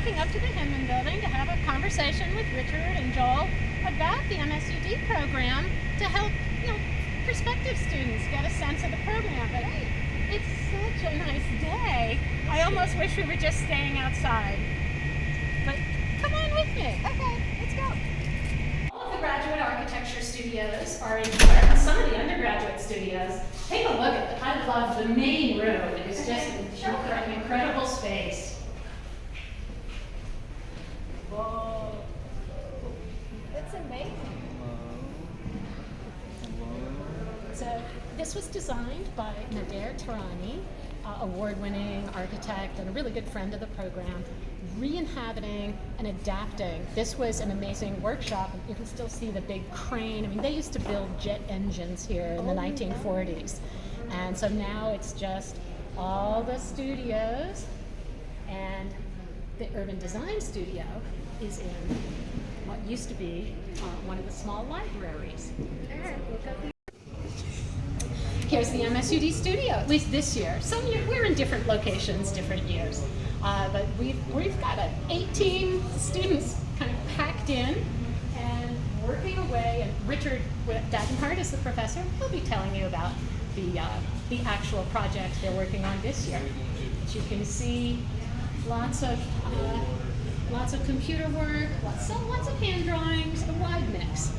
walking up to the Hinman Building to have a conversation with Richard and Joel about the MSUD program to help, prospective students get a sense of the program. But it's such a nice day. I almost wish we were just staying outside. But come on with me. Okay, let's go. All of the graduate architecture studios are in here, and some of the undergraduate studios. Take a look at it. I love the main room. It's just an incredible space. Whoa. It's amazing. So this was designed by Nader Tehrani, award-winning architect and a really good friend of the program, re-inhabiting and adapting. This was an amazing workshop. You can still see the big crane. I mean, they used to build jet engines here in the 1940s. And so now it's just all the studios, and the urban design studio is in what used to be one of the small libraries. Here's the MSUD studio, at least this year. We're in different locations, different years. But we've got 18 students kind of packed in and working away. And Richard Dagenhart is the professor. He'll be telling you about the actual project they're working on this year. But you can see lots of computer work, lots of hand drawings, a wide mix.